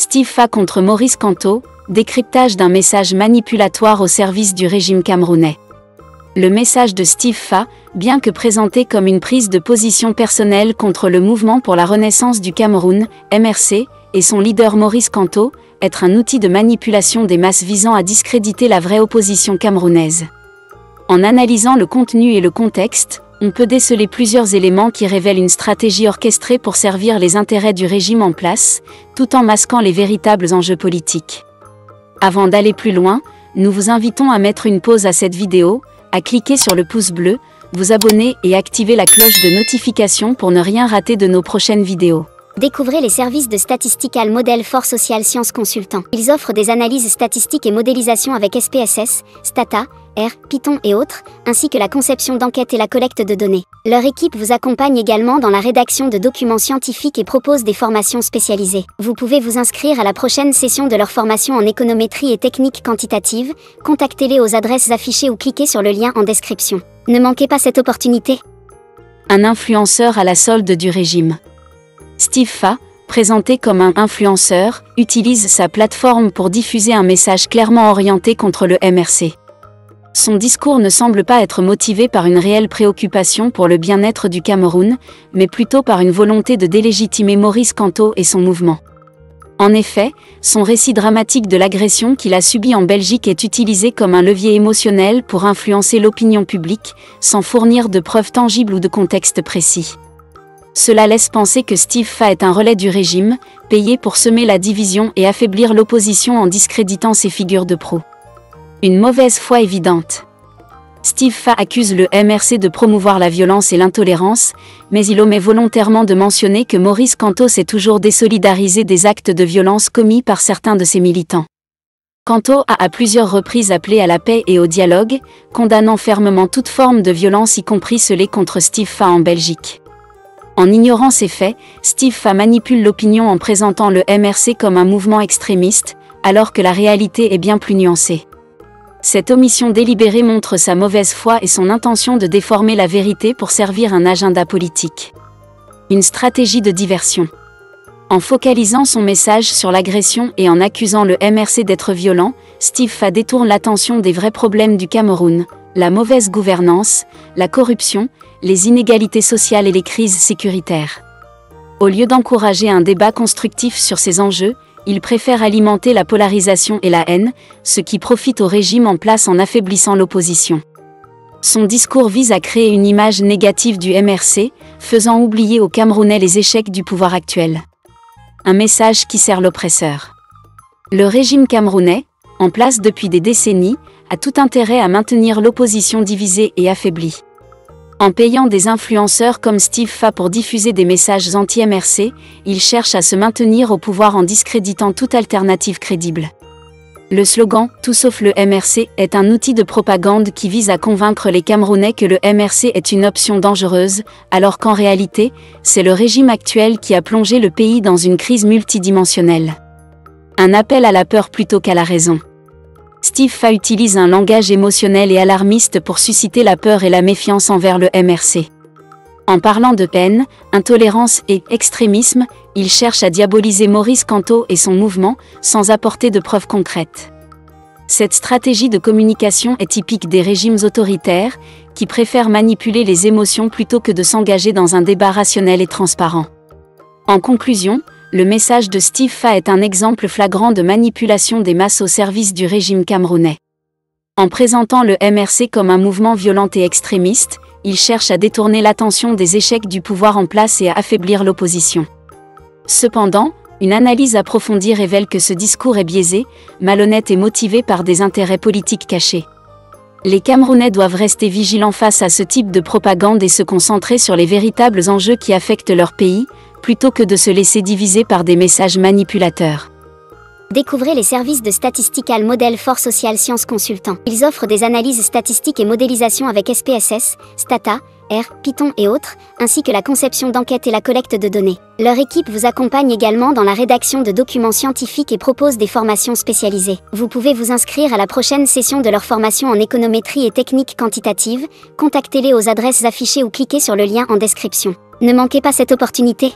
Steve Fa contre Maurice Kamto, décryptage d'un message manipulatoire au service du régime camerounais. Le message de Steve Fa, bien que présenté comme une prise de position personnelle contre le mouvement pour la renaissance du Cameroun, MRC, et son leader Maurice Kamto, être un outil de manipulation des masses visant à discréditer la vraie opposition camerounaise. En analysant le contenu et le contexte, on peut déceler plusieurs éléments qui révèlent une stratégie orchestrée pour servir les intérêts du régime en place, tout en masquant les véritables enjeux politiques. Avant d'aller plus loin, nous vous invitons à mettre une pause à cette vidéo, à cliquer sur le pouce bleu, vous abonner et activer la cloche de notification pour ne rien rater de nos prochaines vidéos. Découvrez les services de Statistical Model for Social Science Consultant. Ils offrent des analyses statistiques et modélisation avec SPSS, Stata, R, Python et autres, ainsi que la conception d'enquêtes et la collecte de données. Leur équipe vous accompagne également dans la rédaction de documents scientifiques et propose des formations spécialisées. Vous pouvez vous inscrire à la prochaine session de leur formation en économétrie et techniques quantitatives. Contactez-les aux adresses affichées ou cliquez sur le lien en description. Ne manquez pas cette opportunité. Un influenceur à la solde du régime. Steve Fa, présenté comme un influenceur, utilise sa plateforme pour diffuser un message clairement orienté contre le MRC. Son discours ne semble pas être motivé par une réelle préoccupation pour le bien-être du Cameroun, mais plutôt par une volonté de délégitimer Maurice Kamto et son mouvement. En effet, son récit dramatique de l'agression qu'il a subie en Belgique est utilisé comme un levier émotionnel pour influencer l'opinion publique, sans fournir de preuves tangibles ou de contexte précis. Cela laisse penser que Steve Fa est un relais du régime, payé pour semer la division et affaiblir l'opposition en discréditant ses figures de proue. Une mauvaise foi évidente. Steve Fa accuse le MRC de promouvoir la violence et l'intolérance, mais il omet volontairement de mentionner que Maurice Kamto s'est toujours désolidarisé des actes de violence commis par certains de ses militants. Kamto a à plusieurs reprises appelé à la paix et au dialogue, condamnant fermement toute forme de violence y compris celle contre Steve Fa en Belgique. En ignorant ces faits, Steve Fa manipule l'opinion en présentant le MRC comme un mouvement extrémiste, alors que la réalité est bien plus nuancée. Cette omission délibérée montre sa mauvaise foi et son intention de déformer la vérité pour servir un agenda politique. Une stratégie de diversion. En focalisant son message sur l'agression et en accusant le MRC d'être violent, Steve Fa détourne l'attention des vrais problèmes du Cameroun, la mauvaise gouvernance, la corruption, les inégalités sociales et les crises sécuritaires. Au lieu d'encourager un débat constructif sur ces enjeux, il préfère alimenter la polarisation et la haine, ce qui profite au régime en place en affaiblissant l'opposition. Son discours vise à créer une image négative du MRC, faisant oublier aux Camerounais les échecs du pouvoir actuel. Un message qui sert l'oppresseur. Le régime camerounais, en place depuis des décennies, a tout intérêt à maintenir l'opposition divisée et affaiblie. En payant des influenceurs comme Steve Fa pour diffuser des messages anti-MRC, il cherche à se maintenir au pouvoir en discréditant toute alternative crédible. Le slogan « Tout sauf le MRC » est un outil de propagande qui vise à convaincre les Camerounais que le MRC est une option dangereuse, alors qu'en réalité, c'est le régime actuel qui a plongé le pays dans une crise multidimensionnelle. Un appel à la peur plutôt qu'à la raison. Steve Fa utilise un langage émotionnel et alarmiste pour susciter la peur et la méfiance envers le MRC. En parlant de haine, intolérance et extrémisme, il cherche à diaboliser Maurice Kamto et son mouvement, sans apporter de preuves concrètes. Cette stratégie de communication est typique des régimes autoritaires, qui préfèrent manipuler les émotions plutôt que de s'engager dans un débat rationnel et transparent. En conclusion, le message de Steve Fa est un exemple flagrant de manipulation des masses au service du régime camerounais. En présentant le MRC comme un mouvement violent et extrémiste, il cherche à détourner l'attention des échecs du pouvoir en place et à affaiblir l'opposition. Cependant, une analyse approfondie révèle que ce discours est biaisé, malhonnête et motivé par des intérêts politiques cachés. Les Camerounais doivent rester vigilants face à ce type de propagande et se concentrer sur les véritables enjeux qui affectent leur pays, plutôt que de se laisser diviser par des messages manipulateurs. Découvrez les services de Statistical Model for Social Science Consultant. Ils offrent des analyses statistiques et modélisation avec SPSS, Stata, R, Python et autres, ainsi que la conception d'enquêtes et la collecte de données. Leur équipe vous accompagne également dans la rédaction de documents scientifiques et propose des formations spécialisées. Vous pouvez vous inscrire à la prochaine session de leur formation en économétrie et techniques quantitatives. Contactez-les aux adresses affichées ou cliquez sur le lien en description. Ne manquez pas cette opportunité.